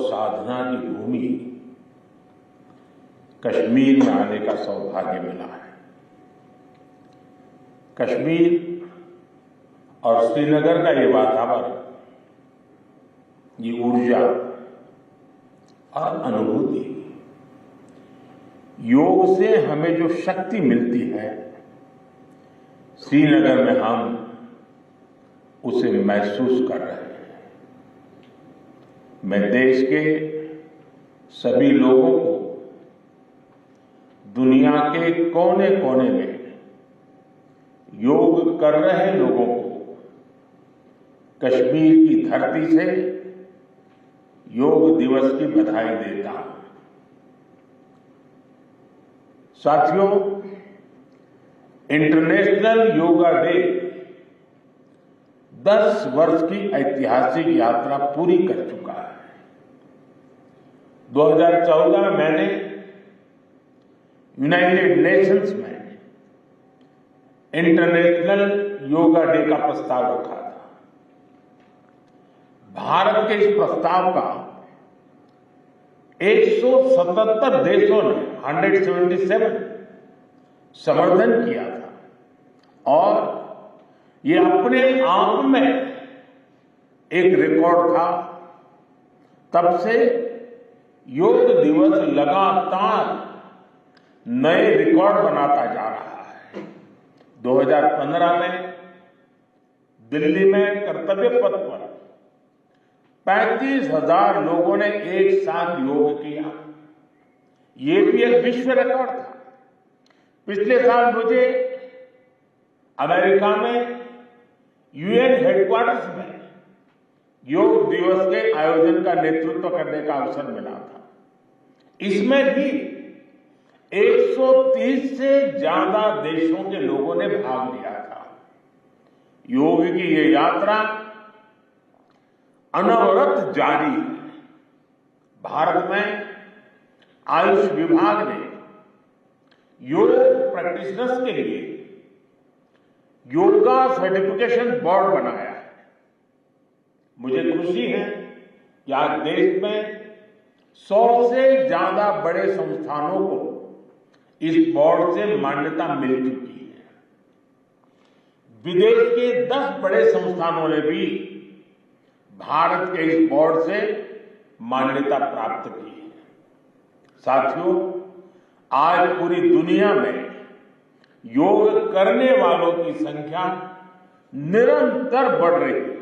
साधना की भूमि कश्मीर में आने का सौभाग्य मिला है। कश्मीर और श्रीनगर का ये वातावरण, ये ऊर्जा और अनुभूति, योग से हमें जो शक्ति मिलती है, श्रीनगर में हम उसे महसूस कर रहे हैं। मैं देश के सभी लोगों को, दुनिया के कोने कोने में योग कर रहे लोगों को कश्मीर की धरती से योग दिवस की बधाई देता हूं। साथियों, इंटरनेशनल योगा डे 10 वर्ष की ऐतिहासिक यात्रा पूरी कर चुका है। 2014 में मैंने यूनाइटेड नेशंस में इंटरनेशनल योगा डे का प्रस्ताव रखा था। भारत के इस प्रस्ताव का 177 देशों ने 177 समर्थन किया था और ये अपने आप में एक रिकॉर्ड था। तब से योग दिवस लगातार नए रिकॉर्ड बनाता जा रहा है। 2015 में दिल्ली में कर्तव्य पथ पर 35,000 लोगों ने एक साथ योग किया। ये भी एक विश्व रिकॉर्ड था। पिछले साल मुझे अमेरिका में यूएन हेडक्वार्टर्स में योग दिवस के आयोजन का नेतृत्व करने का अवसर मिला था। इसमें भी 130 से ज्यादा देशों के लोगों ने भाग लिया था। योग की ये यात्रा अनवरत जारी है। भारत में आयुष विभाग ने योग प्रैक्टिशनर्स के लिए योगा सर्टिफिकेशन बोर्ड बनाया है। मुझे खुशी है कि आज देश में 100 से ज्यादा बड़े संस्थानों को इस बोर्ड से मान्यता मिल चुकी है। विदेश के 10 बड़े संस्थानों ने भी भारत के इस बोर्ड से मान्यता प्राप्त की है। साथियों, आज पूरी दुनिया में योग करने वालों की संख्या निरंतर बढ़ रही है।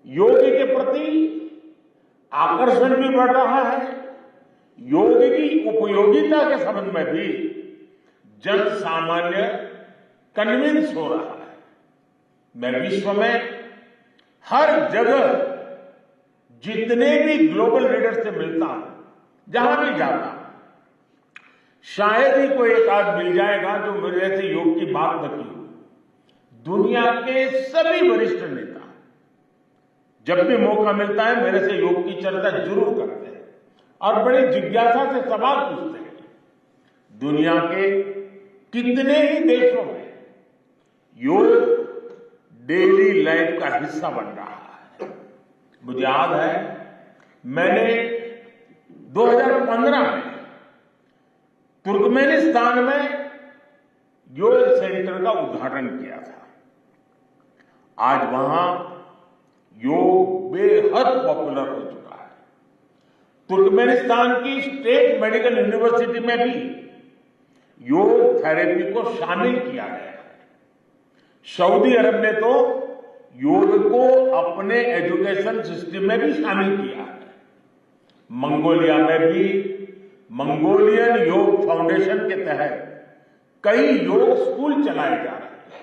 योग के प्रति आकर्षण भी बढ़ रहा है। योग की उपयोगिता के संबंध में भी जन सामान्य कन्विंस हो रहा है। मैं विश्व में हर जगह जितने भी ग्लोबल लीडर से मिलता हूं, जहां भी जाता हूं, शायद ही कोई एक आध मिल जाएगा जो मेरे से योग की बात न की हो। दुनिया के सभी वरिष्ठ नेता जब भी मौका मिलता है मेरे से योग की चर्चा जरूर करते हैं और बड़ी जिज्ञासा से सवाल पूछते हैं। दुनिया के कितने ही देशों में योग डेली लाइफ का हिस्सा बन रहा है। मुझे याद है, मैंने 2015 में तुर्कमेनिस्तान में योग सेंटर का उद्घाटन किया था। आज वहां योग बेहद पॉपुलर हो चुका है। तुर्कमेनिस्तान की स्टेट मेडिकल यूनिवर्सिटी में भी योग थेरेपी को शामिल किया गया है। सऊदी अरब ने तो योग को अपने एजुकेशन सिस्टम में भी शामिल किया है। मंगोलिया में भी मंगोलियन योग फाउंडेशन के तहत कई योग स्कूल चलाए जा रहे हैं।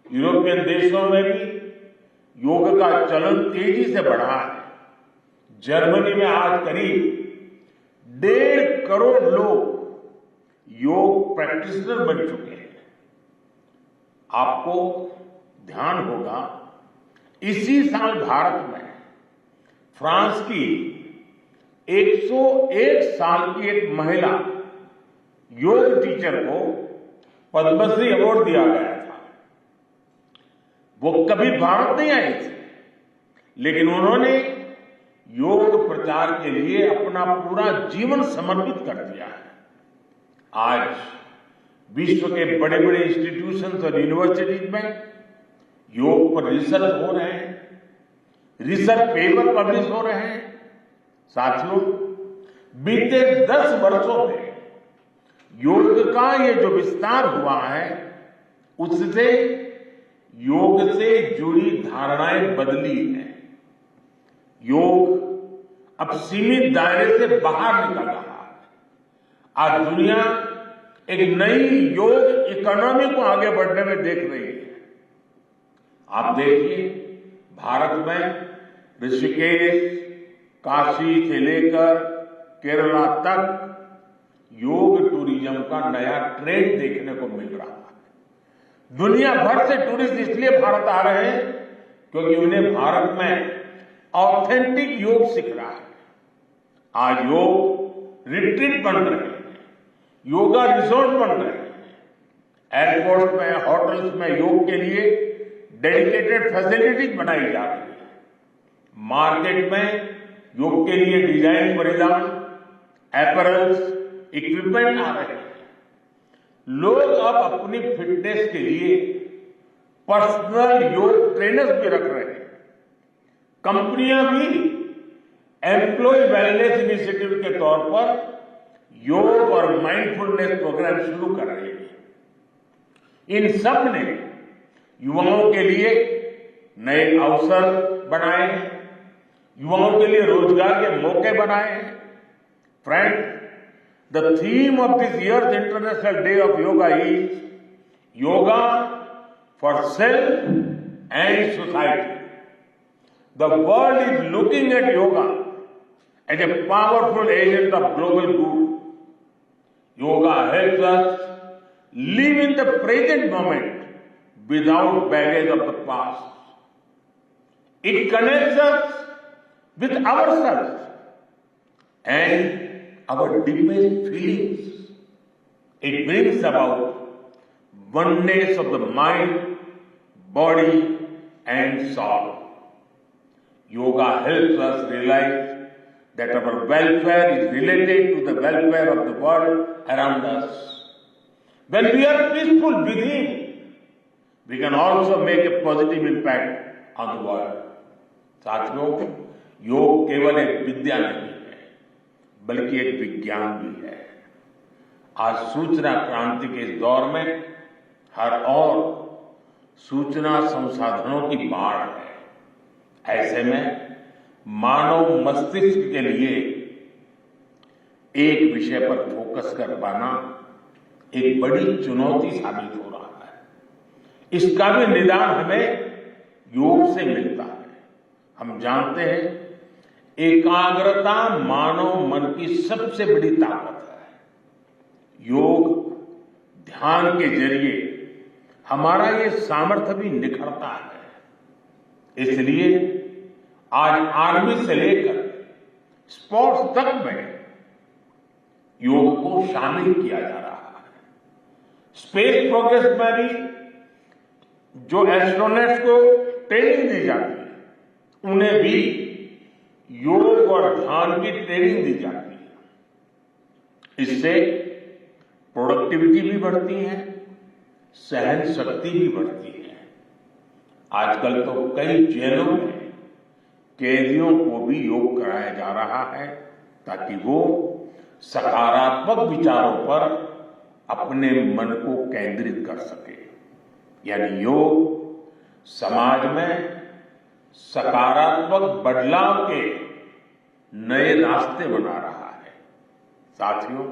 यूरोपियन देशों में भी योग का चलन तेजी से बढ़ा है। जर्मनी में आज करीब 1.5 करोड़ लोग योग प्रैक्टिशनर बन चुके हैं। आपको ध्यान होगा, इसी साल भारत में फ्रांस की 101 साल की एक महिला योग टीचर को पद्मश्री अवार्ड दिया गया था। वो कभी भारत नहीं आई थी, लेकिन उन्होंने योग प्रचार के लिए अपना पूरा जीवन समर्पित कर दिया है। आज विश्व के बड़े बड़े इंस्टीट्यूशंस और यूनिवर्सिटीज में योग पर रिसर्च हो रहे हैं, रिसर्च पेपर पब्लिश हो रहे हैं। साथियों, बीते 10 वर्षों में योग का ये जो विस्तार हुआ है, उससे योग से जुड़ी धारणाएं बदली हैं। योग अब सीमित दायरे से बाहर निकल रहा है। आज दुनिया एक नई योग इकोनॉमी को आगे बढ़ने में देख रही है। आप देखिए, भारत में ऋषिकेश, काशी से लेकर केरला तक योग टूरिज्म का नया ट्रेंड देखने को मिल रहा है। दुनिया भर से टूरिस्ट इसलिए भारत आ रहे हैं क्योंकि उन्हें भारत में ऑथेंटिक योग सीख रहा है। आज योग रिट्रीट बन रहे हैं, योगा रिसोर्ट बन रहे हैं, एयरपोर्ट में, होटल्स में योग के लिए डेडिकेटेड फैसिलिटीज बनाई जा रही है। मार्केट में योग के लिए डिजाइन परिधान, अपैरल्स, इक्विपमेंट आ रहे हैं। लोग अब अपनी फिटनेस के लिए पर्सनल योग ट्रेनर्स भी रख रहे हैं। कंपनियां भी एम्प्लॉय वेलनेस इनिशिएटिव के तौर पर योग और माइंडफुलनेस प्रोग्राम शुरू कर रही है। इन सब ने युवाओं के लिए नए अवसर बनाए हैं, युवाओं के लिए रोजगार के मौके बनाए हैं। Friend, the theme of this years international day of yoga is yoga for self and society. The world is looking at yoga as a powerful agent of global good. Yoga helps us live in the present moment without baggage of the past. It connects us with ourselves and our deepest feelings. It brings about oneness of the mind, body, and soul. Yoga helps us realize that our welfare is related to the welfare of the world around us. When we are peaceful within, we can also make a positive impact on the world. साथियों, योग केवल एक विद्या नहीं है, बल्कि एक विज्ञान भी है। आज सूचना क्रांति के इस दौर में हर ओर सूचना संसाधनों की बाढ़ है। ऐसे में मानव मस्तिष्क के लिए एक विषय पर फोकस कर पाना एक बड़ी चुनौती साबित हो रहा है। इसका भी निदान हमें योग से मिलता है। हम जानते हैं, एकाग्रता मानव मन की सबसे बड़ी ताकत है। योग ध्यान के जरिए हमारा ये सामर्थ्य भी निखरता है। इसलिए आज आर्मी से लेकर स्पोर्ट्स तक में योग को शामिल किया जा रहा है। स्पेस प्रोग्रेस में भी जो एस्ट्रोनॉट्स को ट्रेनिंग दी जाती है, उन्हें भी योग और ध्यान की ट्रेनिंग दी जाती है। इससे प्रोडक्टिविटी भी बढ़ती है, सहन शक्ति भी बढ़ती है। आजकल तो कई जेलों में कैदियों को भी योग कराया जा रहा है ताकि वो सकारात्मक विचारों पर अपने मन को केंद्रित कर सके। यानी योग समाज में सकारात्मक बदलाव के नए रास्ते बना रहा है। साथियों,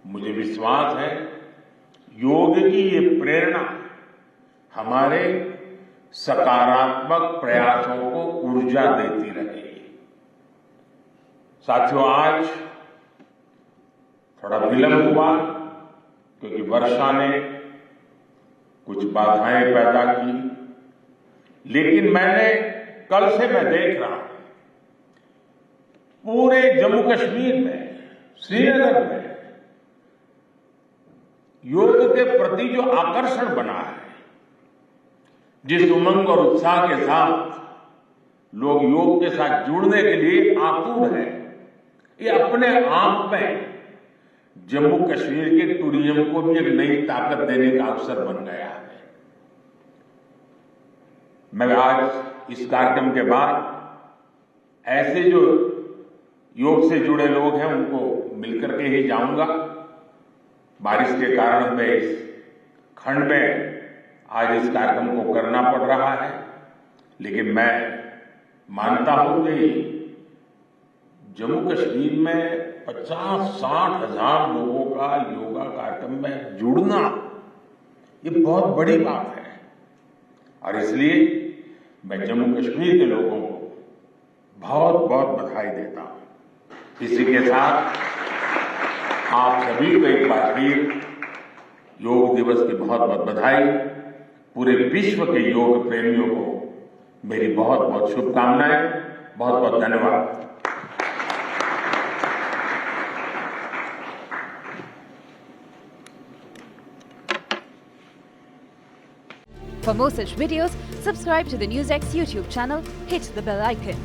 मुझे विश्वास है योग की ये प्रेरणा हमारे सकारात्मक प्रयासों को ऊर्जा देती रहेगी। साथियों, आज थोड़ा विलंब हुआ क्योंकि वर्षा ने कुछ बाधाएं पैदा की, लेकिन कल से मैं देख रहा हूं पूरे जम्मू कश्मीर में, श्रीनगर में योग के प्रति जो आकर्षण बना है, जिस उमंग और उत्साह के साथ लोग योग के साथ जुड़ने के लिए आतुर हैं। ये अपने आप में जम्मू कश्मीर के टूरिज्म को भी एक नई ताकत देने का अवसर बन गया है। मैं आज इस कार्यक्रम के बाद ऐसे जो योग से जुड़े लोग हैं उनको मिलकर के ही जाऊंगा। बारिश के कारण मैं इस खंड में आज इस कार्यक्रम को करना पड़ रहा है, लेकिन मैं मानता हूं कि जम्मू कश्मीर में 50-60 हजार लोगों का योगा कार्यक्रम में जुड़ना ये बहुत बड़ी बात है। और इसलिए मैं जम्मू कश्मीर के लोगों को बहुत बहुत बधाई देता हूं। इसी के साथ आप सभी को एक बार फिर योग दिवस की बहुत बहुत बधाई। पूरे विश्व के योग प्रेमियों को मेरी बहुत बहुत शुभकामनाएं। बहुत बहुत धन्यवाद। For more such videos, subscribe to the NewsX YouTube channel, hit the bell icon.